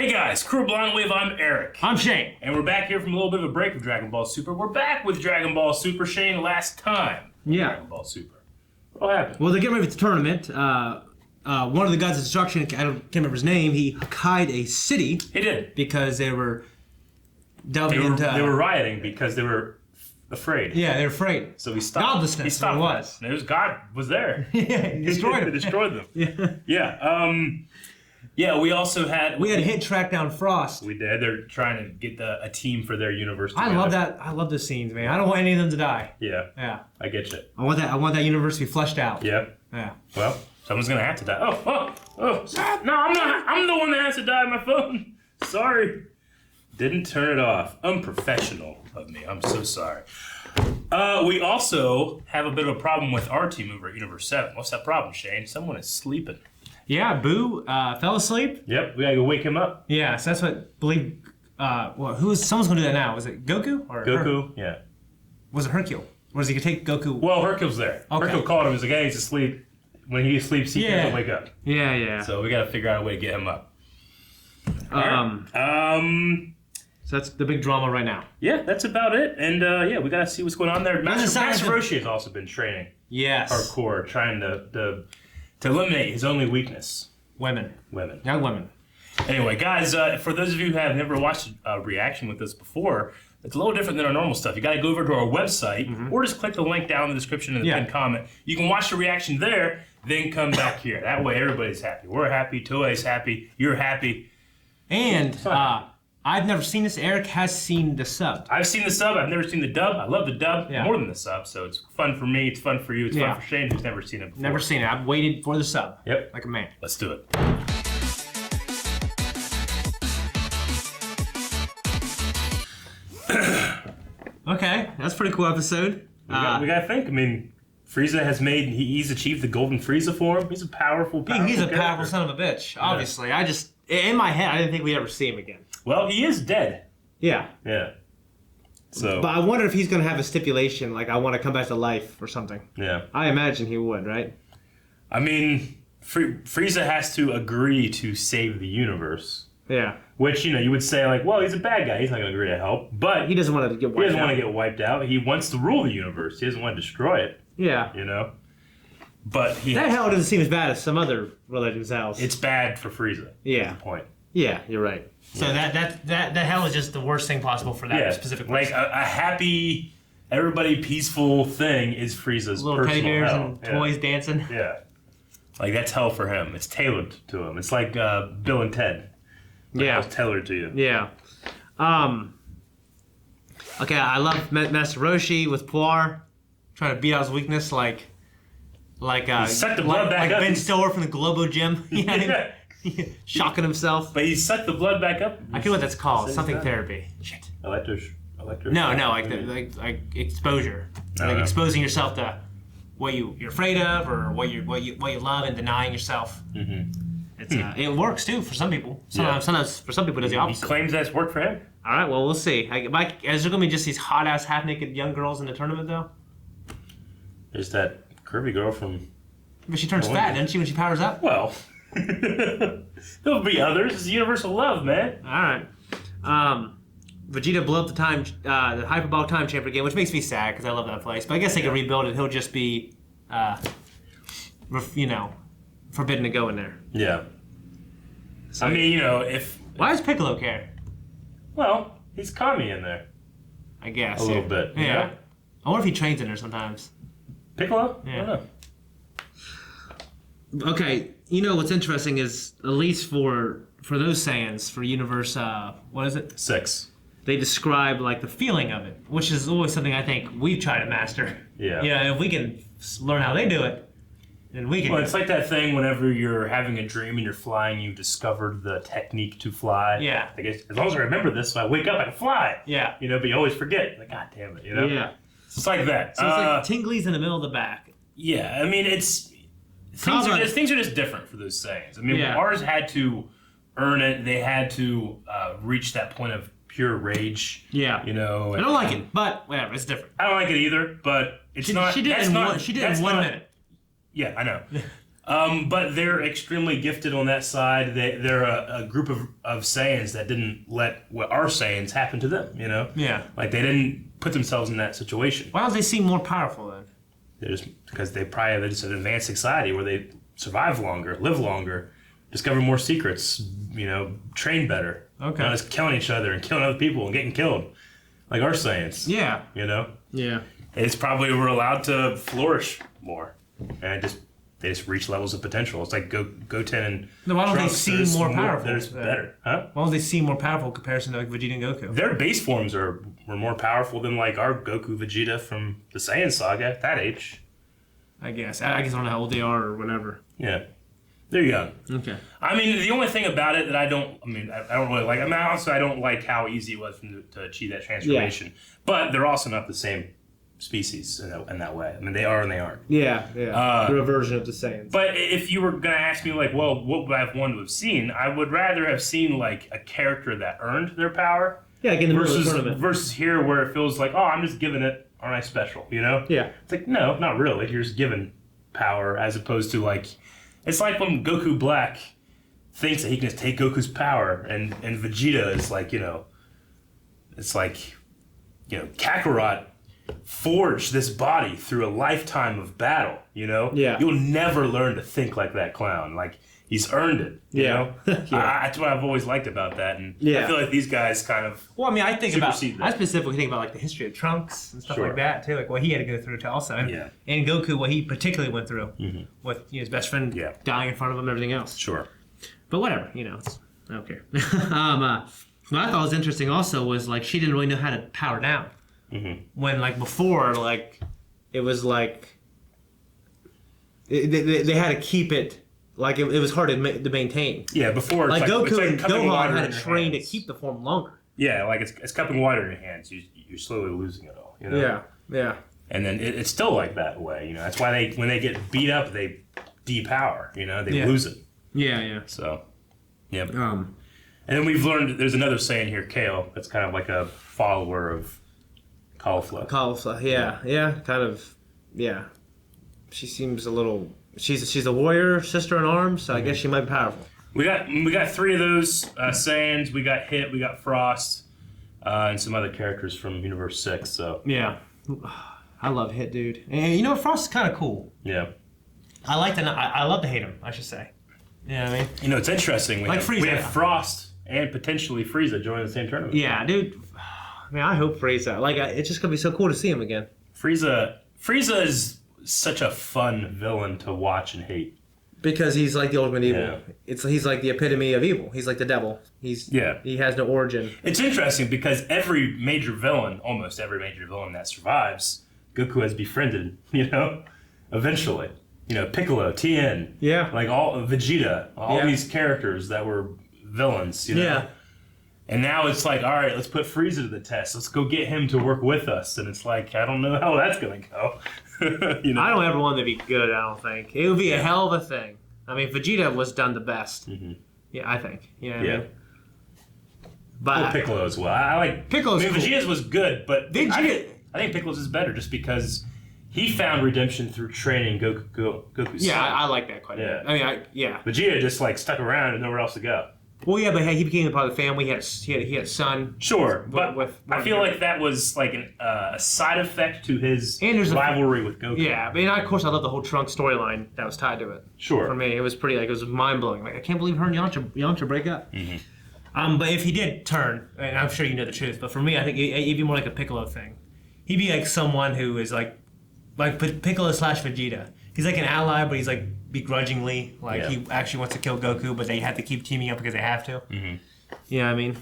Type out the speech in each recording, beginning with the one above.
Hey guys, Crew Blind Wave, I'm Eric. I'm Shane. And we're back here from a little bit of a break of Dragon Ball Super. We're back with Dragon Ball Super, Shane, last time. Yeah. Dragon Ball Super. What happened? Well, they're getting ready for the tournament. One of the gods of destruction, can't remember his name, he Hakkai'd a city. He did. Because they were delving into... They were rioting because they were afraid. Yeah, they were afraid. So he stopped. Godlessness, He stopped. it was. And it was God was there. Yeah, he destroyed He them. destroyed them. Yeah. Yeah. Yeah, we also had... We had to hit track down Frost. We did. They're trying to get a team for their universe together. I love that. I love those scenes, man. I don't want any of them to die. Yeah. Yeah. I get you. I want that universe to be fleshed out. Yeah. Yeah. Well, someone's gonna have to die. Oh! No, I'm not. I'm the one that has to die. My phone. Sorry. Didn't turn it off. Unprofessional of me. I'm so sorry. We also have a bit of a problem with our team over at Universe 7. What's that problem, Shane? Someone is sleeping. Yeah, Boo fell asleep. Yep, we gotta go wake him up. Yeah, so that's what someone's gonna do that now. Was it Goku or Goku? Yeah. Was it Hercule? Or was he gonna take Goku? Well, Hercule's there. Okay. Hercule called him. He's like, hey, he's asleep. When he sleeps, he can't wake up. Yeah. So we gotta figure out a way to get him up. So that's the big drama right now. Yeah, that's about it. And yeah, we gotta see what's going on there. Master Roshi has also been training. Yes. Hardcore, trying to eliminate his only weakness. Women. Young women. Anyway, guys, for those of you who have never watched a reaction with us before, it's a little different than our normal stuff. You got to go over to our website, or just click the link down in the description in the pinned comment. You can watch the reaction there, then come back here. That way, everybody's happy. We're happy. Toei's happy. You're happy. And I've never seen this. Eric has seen the sub. I've seen the sub. I've never seen the dub. I love the dub more than the sub. So it's fun for me. It's fun for you. It's fun for Shane, who's never seen it before. Never seen it. I've waited for the sub. Yep. Like a man. Let's do it. Okay, that's a pretty cool episode. We gotta think. I mean, Frieza has he's achieved the golden Frieza form. He's a powerful He's a character. powerful son of a bitch, obviously. I just, in my head, I didn't think we'd ever see him again. Well, he is dead. Yeah. Yeah. So. But I wonder if he's going to have a stipulation, like, I want to come back to life or something. Yeah. I imagine he would, right? I mean, Frieza has to agree to save the universe. Yeah. Which, you would say, like, well, he's a bad guy. He's not going to agree to help. But he doesn't want to get wiped out. He doesn't want to get wiped out. He wants to rule the universe. He doesn't want to destroy it. Yeah. But that hell doesn't seem as bad as some other religions' hells. It's bad for Frieza. Yeah. That's the point. Yeah, you're right. So that hell is just the worst thing possible for that specific person. Like a happy, everybody peaceful thing is Frieza's little teddy bears hell. and toys dancing. Yeah. Like that's hell for him. It's tailored to him. It's like Bill and Ted. It's tailored to you. Yeah. Okay, I love Master Roshi with Puar trying to beat out his weakness like he sucked the blood back up. Ben Stiller from the Globo Gym. Shocking himself. But he sucked the blood back up. I forget what that's called. Something therapy. Shit. Electro. No, like exposure. Like exposing yourself to what you're afraid of or what you love and denying yourself. Mm-hmm. It's it works too for some people. Sometimes for some people it does the opposite. He claims that's worked for him. All right, well we'll see. Is there gonna be just these hot ass half naked young girls in the tournament though? There's that curvy girl from. But she turns fat, doesn't she, when she powers up? Well, there'll be others. It's universal love, man. All right. Vegeta blew up the Hyperbolic Time Chamber again, which makes me sad because I love that place. But I guess they can rebuild it. He'll just be, forbidden to go in there. Yeah. So, I mean, if... Why does Piccolo care? Well, he's Kami in there. I guess. A little bit. Yeah. I wonder if he trains in there sometimes. Piccolo? Yeah. I don't know. Okay, what's interesting is, at least for those Saiyans, for Universe, what is it? 6. They describe, like, the feeling of it, which is always something I think we try to master. Yeah. If we can learn how they do it, then we can. Well, it's like that thing whenever you're having a dream and you're flying, you discovered the technique to fly. Yeah. I guess, as long as I remember this, so I wake up, I can fly. Yeah. But you always forget. Like, God damn it, Yeah. It's like that. So it's like tinglies in the middle of the back. Yeah, I mean, things are just different for those Saiyans. I mean, ours had to earn it. They had to reach that point of pure rage. Yeah. I don't like it, but whatever, it's different. I don't like it either, but it's not. She did it in 1 minute. Yeah, I know. But they're extremely gifted on that side. They're a group of Saiyans that didn't let what our Saiyans happen to them, you know? Yeah. Like, they didn't put themselves in that situation. Why don't they seem more powerful then? Because they're just an advanced society where they survive longer, live longer, discover more secrets, you know, train better. Okay. Not just killing each other and killing other people and getting killed. Like our Saiyans. Yeah. You know? Yeah. It's probably we're allowed to flourish more. And they just reach levels of potential. It's like Goten and No, why don't Trunks, they seem more powerful? There's better. Huh? Why don't they seem more powerful in comparison to like Vegeta and Goku? Their base forms were more powerful than like our Goku Vegeta from the Saiyan saga at that age. I guess. I guess I don't know how old they are or whatever. Yeah. They're young. Okay. I mean, the only thing about it that I don't really like, I don't like how easy it was for them to achieve that transformation. Yeah. But they're also not the same species in that way. I mean, they are and they aren't. Yeah. They're a version of the Saiyans. But if you were going to ask me, like, well, what would I have wanted to have seen? I would rather have seen, like, a character that earned their power. Yeah, like in the middle of the tournament. Versus here where it feels like, oh, I'm just giving it, aren't I special, you know? Yeah. It's like, no, not really. You're just given power as opposed to, like, it's like when Goku Black thinks that he can just take Goku's power and Vegeta is like, you know, it's like, you know, Kakarot forged this body through a lifetime of battle, you know? Yeah. You'll never learn to think like that clown. Like, he's earned it, you know? That's what I've always liked about that. And I feel like these guys kind of Well, I mean, I specifically think about, like, the history of Trunks and stuff like that, too. Like, what he had to go through, to also. And Goku, what he particularly went through with his best friend dying in front of him and everything else. Sure. But whatever, you know. I don't care. What I thought was interesting also was, like, she didn't really know how to power down. When, like, before, like, it was like they had to keep it, like, it was hard to maintain. Yeah, before like, Goku and Gohan had to train to keep the form longer. Yeah, like it's cupping water in your hands. You're slowly losing it all. You know? Yeah. And then it's still like that way. You know, that's why when they get beat up, they depower. You know, they lose it. Yeah. So, yeah. And then we've learned there's another saying here, Kale. That's kind of like a follower of Caulifla. Yeah, kind of, yeah. She seems a little. She's a warrior, sister in arms, so I guess she might be powerful. We got three of those Saiyans. We got Hit, we got Frost, and some other characters from Universe 6. So yeah, I love Hit, dude. And you know, Frost is kind of cool. Yeah, I love to hate him, I should say. You know what I mean? You know, it's interesting. We have Frost and potentially Frieza joining the same tournament. Yeah, dude. Man, I hope Frieza. Like, it's just gonna be so cool to see him again. Frieza is such a fun villain to watch and hate. Because he's like the ultimate evil. Yeah. He's like the epitome of evil. He's like the devil. He has no origin. It's interesting because almost every major villain that survives, Goku has befriended. You know, eventually. You know, Piccolo, Tien. Yeah. Like Vegeta, all these characters that were villains. You know? Yeah. And now it's like, all right, let's put Frieza to the test. Let's go get him to work with us. And it's like, I don't know how that's going to go. You know? I don't ever want to be good, I don't think. It would be a hell of a thing. I mean, Vegeta was done the best. Yeah, I think. You know what I mean? But Piccolo as well. I like Piccolo's cool. Vegeta's was good, but I think Piccolo's is better just because he found redemption through training Goku's son. I like that quite a bit. I mean, Vegeta just like stuck around and nowhere else to go. Well, yeah, but hey, he became a part of the family. He had a son. Sure, but I feel like that was like a side effect to his rivalry with Goku. Yeah, I mean, of course, I love the whole Trunks storyline that was tied to it. Sure. For me, it was pretty, like, it was mind-blowing. Like, I can't believe her and Yamcha break up. But if he did turn, and I'm sure you know the truth, but for me, I think it'd be more like a Piccolo thing. He'd be like someone who is like Piccolo / Vegeta. He's like an ally, but he's like begrudgingly, he actually wants to kill Goku, but they have to keep teaming up because they have to. Yeah, I mean,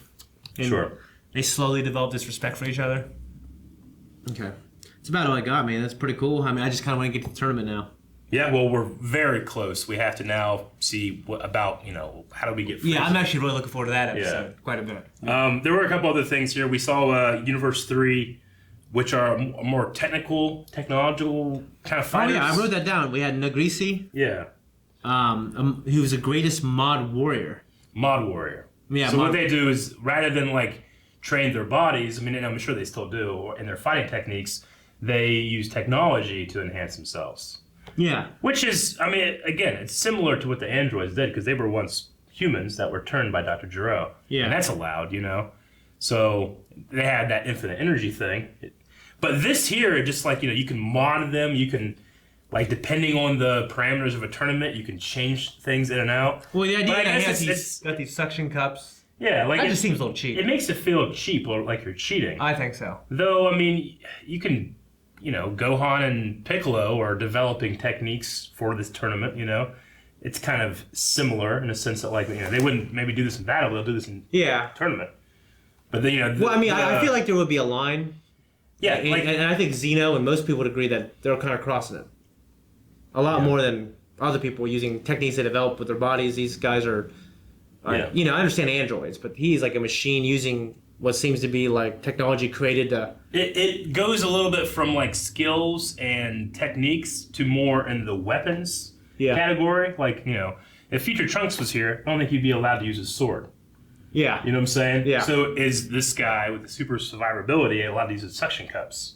sure. They slowly develop this respect for each other. Okay, that's about all I got, man. That's pretty cool. I mean, I just kind of want to get to the tournament now. Yeah, well, we're very close. We have to now see how do we get Frieza. Yeah, I'm actually really looking forward to that episode quite a bit. There were a couple other things here. We saw Universe 3, which are more technological kind of fighters. Oh, yeah, I wrote that down. We had Nagrisi. Yeah. He was the greatest mod warrior. Mod warrior. Yeah. So what they do is, rather than like train their bodies, I mean, and I'm sure they still do, in their fighting techniques, they use technology to enhance themselves. Yeah. Which is, I mean, again, it's similar to what the androids did because they were once humans that were turned by Dr. Gero. Yeah. And that's allowed, you know? So they had that infinite energy thing. But this here, just like, you know, you can mod them, you can, like, depending on the parameters of a tournament, you can change things in and out. Well, the idea But I that guess he got these suction cups. Yeah, like That just seems a little cheap. It makes it feel cheap or like you're cheating. I think so. Though, I mean, you can, you know, Gohan and Piccolo are developing techniques for this tournament, you know. It's kind of similar in a sense that, like, you know, they wouldn't maybe do this in battle, they'll do this in tournament. But then, you know... Well, I mean, I feel like there would be a line. Yeah, and I think Zeno and most people would agree that they're kind of crossing it. A lot more than other people using techniques they develop with their bodies. These guys are you know, I understand androids, but he's like a machine using what seems to be like technology created to... It goes a little bit from like skills and techniques to more in the weapons category. Like, you know, if Future Trunks was here, I don't think he'd be allowed to use his sword. Yeah. You know what I'm saying? Yeah. So is this guy with the super survivability allowed to use his suction cups?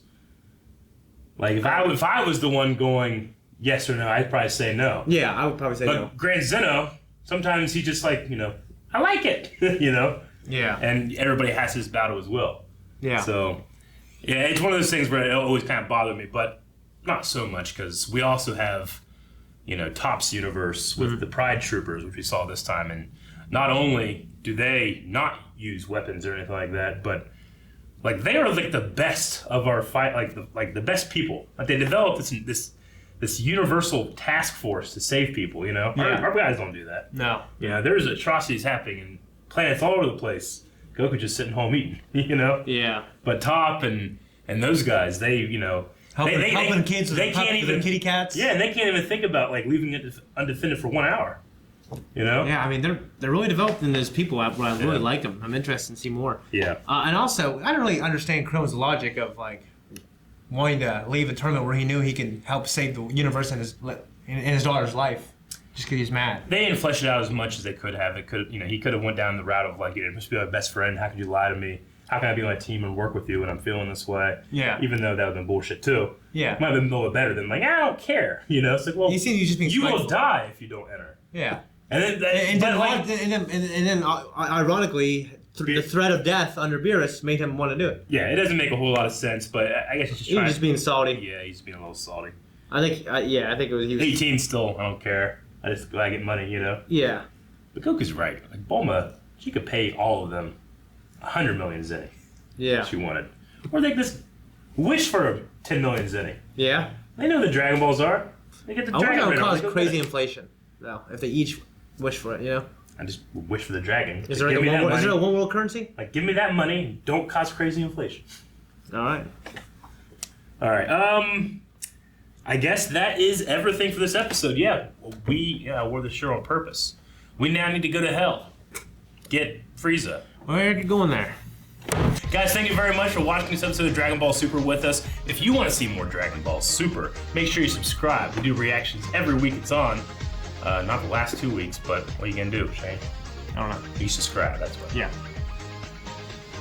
Like, if I was the one going yes or no, I'd probably say no. Yeah, I would probably say no. But Grand Zeno, sometimes he just like, you know, I like it, you know? Yeah. And everybody has his battle as well. Yeah. So, yeah, it's one of those things where it always kind of bothered me, but not so much because we also have, you know, Topps universe with the Pride Troopers, which we saw this time. And not only do they not use weapons or anything like that, but like they are like the best of our fight, like the best people. Like they developed this universal task force to save people. You know, our guys don't do that. No. You know, there's atrocities happening in planets all over the place. Goku just sitting home eating. You know. Yeah. But Top and those guys, they, you know, helping kids with kitty cats. Yeah, and they can't even think about like leaving it undefended for 1 hour. You know? Yeah, I mean they're really developing those people. I really like them. I'm interested to see more. Yeah. And also, I don't really understand Chrome's logic of like wanting to leave a tournament where he knew he could help save the universe and his daughter's life, just because he's mad. They didn't flesh it out as much as they could have. It could, you know, he could have went down the route of like, you know, must be my best friend. How could you lie to me? How can I be on my team and work with you when I'm feeling this way? Yeah. Even though that would have been bullshit too. Yeah. Might have been a little better than like, I don't care. You know, it's like, well, you will die if you don't enter. Yeah. And then, ironically, the threat of death under Beerus made him want to do it. Yeah, it doesn't make a whole lot of sense, but I guess he's just being salty. Yeah, he's being a little salty. I think it was. He was 18 still, I don't care. I just glad I get money, you know. Yeah. But Goku's right. Like Bulma, she could pay all of them 100 million zenny. Yeah. If she wanted, or they could just wish for 10 million zenny. Yeah. They know the Dragon Balls are. They get the Dragon. I wonder how it cause crazy inflation. No, if they each wish for it, you know. I just wish for the dragon. Is there a one world currency? Like, give me that money. Don't cause crazy inflation. All right. I guess that is everything for this episode. Yeah, we wore the shirt on purpose. We now need to go to hell. Get Frieza. Where are you going there? Guys, thank you very much for watching this episode of Dragon Ball Super with us. If you want to see more Dragon Ball Super, make sure you subscribe. We do reactions every week it's on. Not the last 2 weeks, but what are you going to do, Shane? I don't know. You subscribe, that's what. Yeah.